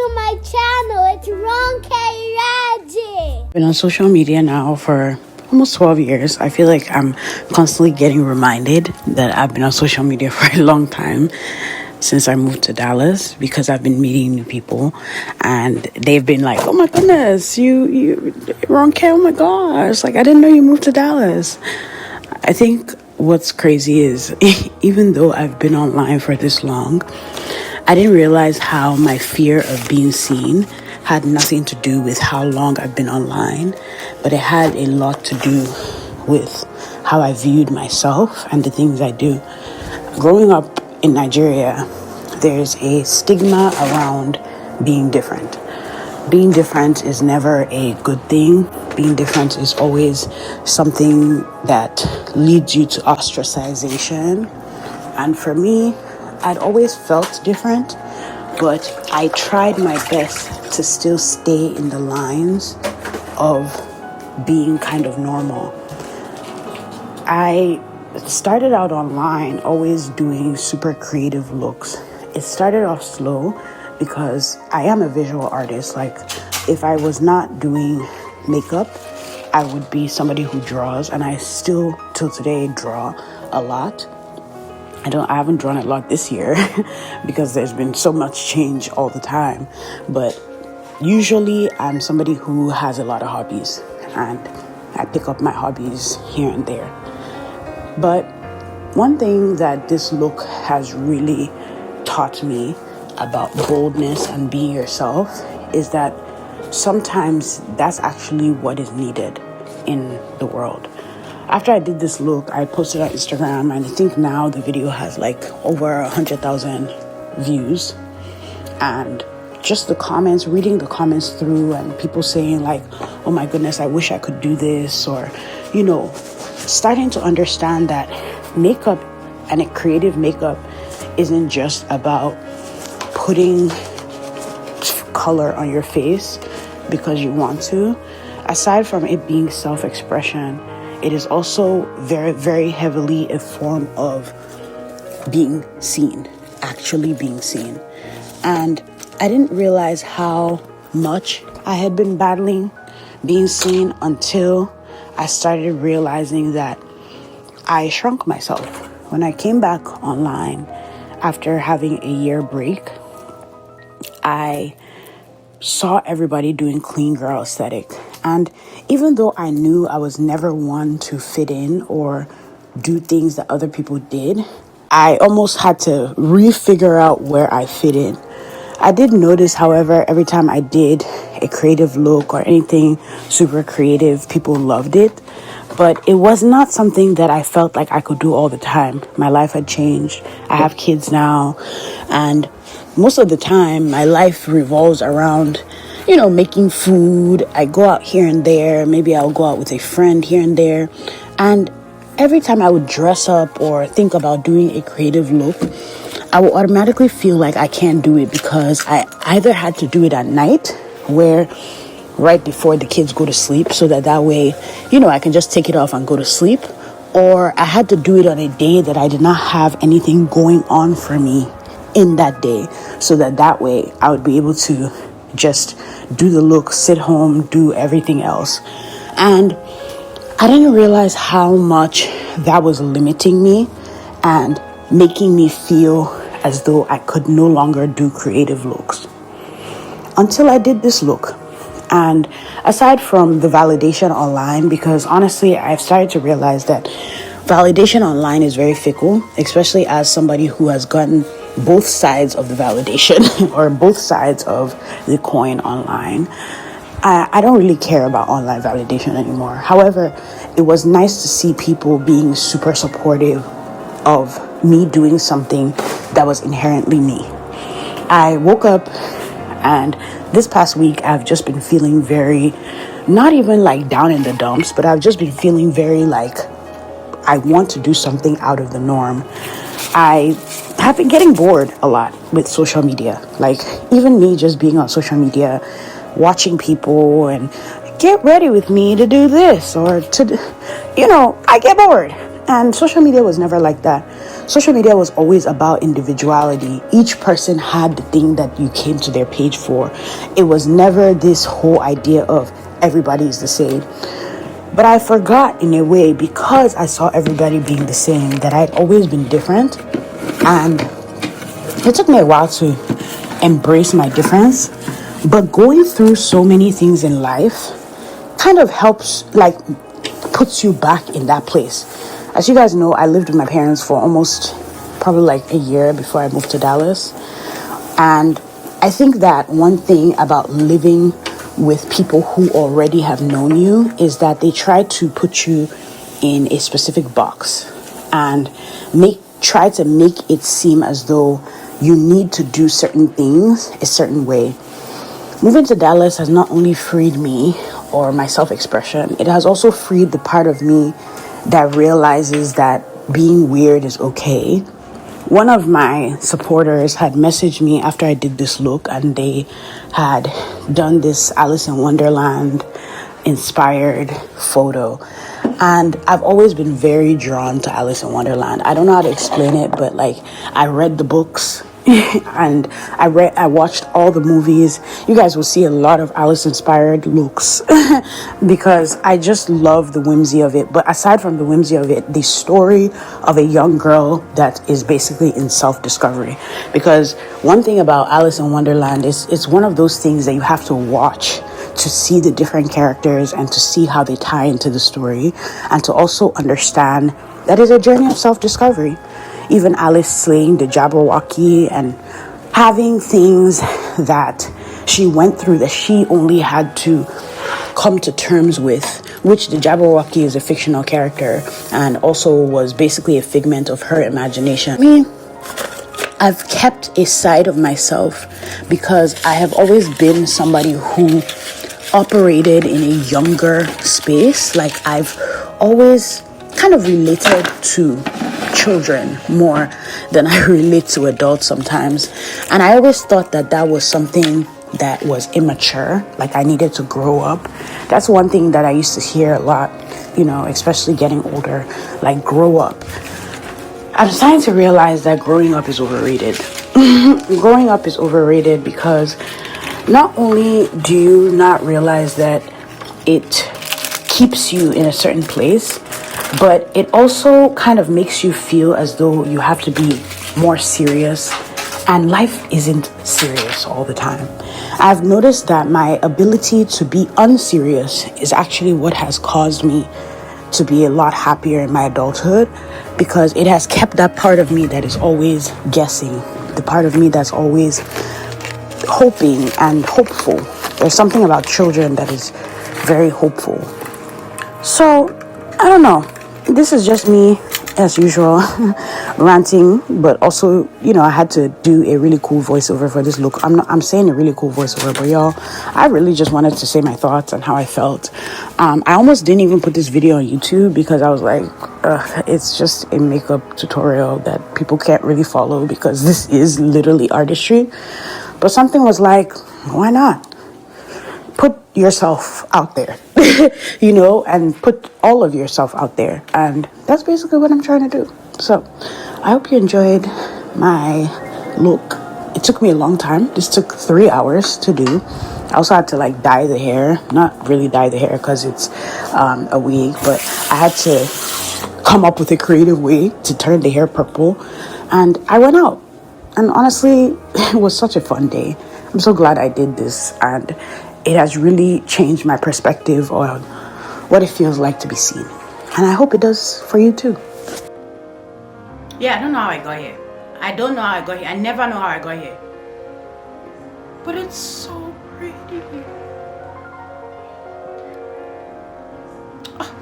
to my channel. It's Ron K. I've been on social media now for almost 12 years. I feel like I'm constantly getting reminded that I've been on social media for a long time, since I moved to Dallas, because I've been meeting new people and they've been like, oh my goodness, you Ron K, oh my gosh, like I didn't know you moved to Dallas. I think what's crazy is even though I've been online for this long, I didn't realize how my fear of being seen had nothing to do with how long I've been online, but it had a lot to do with how I viewed myself and the things I do. Growing up in Nigeria, there's a stigma around being different. Being different is never a good thing. Being different is always something that leads you to ostracization. And for me, I'd always felt different, but I tried my best to still stay in the lines of being kind of normal. I started out online always doing super creative looks. It started off slow because I am a visual artist. Like, if I was not doing makeup, I would be somebody who draws, and I still till today draw a lot. I haven't drawn a lot this year because there's been so much change all the time, but usually I'm somebody who has a lot of hobbies and I pick up my hobbies here and there. But one thing that this look has really taught me about boldness and being yourself is that sometimes that's actually what is needed in the world. After I did this look, I posted on Instagram, and I think now the video has like over 100,000 views. And just the comments, reading the comments through, and people saying like, oh my goodness, I wish I could do this, or, you know, starting to understand that makeup and a creative makeup isn't just about putting color on your face because you want to. Aside from it being self-expression, it is also very, very heavily a form of being seen, actually being seen. And I didn't realize how much I had been battling being seen until I started realizing that I shrunk myself. When I came back online after having a year break, I saw everybody doing clean girl aesthetic. And even though I knew I was never one to fit in or do things that other people did, I almost had to re-figure out where I fit in. I did notice, however, every time I did a creative look or anything super creative, people loved it. But it was not something that I felt like I could do all the time. My life had changed. I have kids now. And most of the time, my life revolves around, you know, making food. I go out here and there. Maybe I'll go out with a friend here and there. And every time I would dress up or think about doing a creative look, I would automatically feel like I can't do it because I either had to do it at night, where right before the kids go to sleep, so that way, you know, I can just take it off and go to sleep, or I had to do it on a day that I did not have anything going on for me in that day, so that way I would be able to just do the look, sit home, do everything else. And I didn't realize how much that was limiting me and making me feel as though I could no longer do creative looks. Until I did this look. And aside from the validation online, because honestly, I've started to realize that validation online is very fickle, especially as somebody who has gotten both sides of the validation or both sides of the coin online. I don't really care about online validation anymore. However, it was nice to see people being super supportive of me doing something that was inherently me. I woke up, and this past week I've just been feeling very, not even like down in the dumps, but I've just been feeling very like I want to do something out of the norm. I have been getting bored a lot with social media. Like, even me just being on social media, watching people and get ready with me to do this or to, you know, I get bored. And social media was never like that. social media was always about individuality. Each person had the thing that you came to their page for. It was never this whole idea of everybody is the same. But I forgot in a way, because I saw everybody being the same, that I'd always been different. And it took me a while to embrace my difference. But going through so many things in life kind of helps, like, puts you back in that place. As you guys know, I lived with my parents for almost probably like a year before I moved to Dallas. And I think that one thing about living with people who already have known you is that they try to put you in a specific box and try to make it seem as though you need to do certain things a certain way. Moving to Dallas has not only freed me or my self-expression, it has also freed the part of me that realizes that being weird is okay. One of my supporters had messaged me after I did this look, and they had done this Alice in Wonderland inspired photo. And I've always been very drawn to Alice in Wonderland. I don't know how to explain it, but like, I read the books and I watched all the movies. You guys will see a lot of Alice inspired looks because I just love the whimsy of it. But aside from the whimsy of it, the story of a young girl that is basically in self-discovery. Because one thing about Alice in Wonderland is it's one of those things that you have to watch to see the different characters and to see how they tie into the story, and to also understand that it's a journey of self-discovery. Even Alice slaying the Jabberwocky and having things that she went through that she only had to come to terms with, which the Jabberwocky is a fictional character and also was basically a figment of her imagination. I've kept a side of myself because I have always been somebody who operated in a younger space. Like, I've always kind of related to children more than I relate to adults sometimes. And I always thought that that was something that was immature, like I needed to grow up. That's one thing that I used to hear a lot, especially getting older, like, grow up. I'm starting to realize that growing up is overrated. Growing up is overrated because not only do you not realize that it keeps you in a certain place, but it also kind of makes you feel as though you have to be more serious, and life isn't serious all the time. I've noticed that my ability to be unserious is actually what has caused me to be a lot happier in my adulthood, because it has kept that part of me that is always guessing, the part of me that's always hoping and hopeful. There's something about children that is very hopeful. So, I don't know. This is just me, as usual, ranting, but also, I had to do a really cool voiceover for this look. I'm saying a really cool voiceover, but y'all, I really just wanted to say my thoughts and how I felt. I almost didn't even put this video on YouTube because I was like, it's just a makeup tutorial that people can't really follow because this is literally artistry. But something was like, why not? Put yourself out there, and put all of yourself out there. And that's basically what I'm trying to do. So I hope you enjoyed my look. It took me a long time. This took 3 hours to do. I also had to dye the hair. Not really dye the hair because it's a wig, but I had to come up with a creative way to turn the hair purple. And I went out. And honestly, it was such a fun day. I'm so glad I did this, and it has really changed my perspective on what it feels like to be seen. And I hope it does for you too. Yeah, I don't know how I got here. I never know how I got here. But it's so pretty. Oh.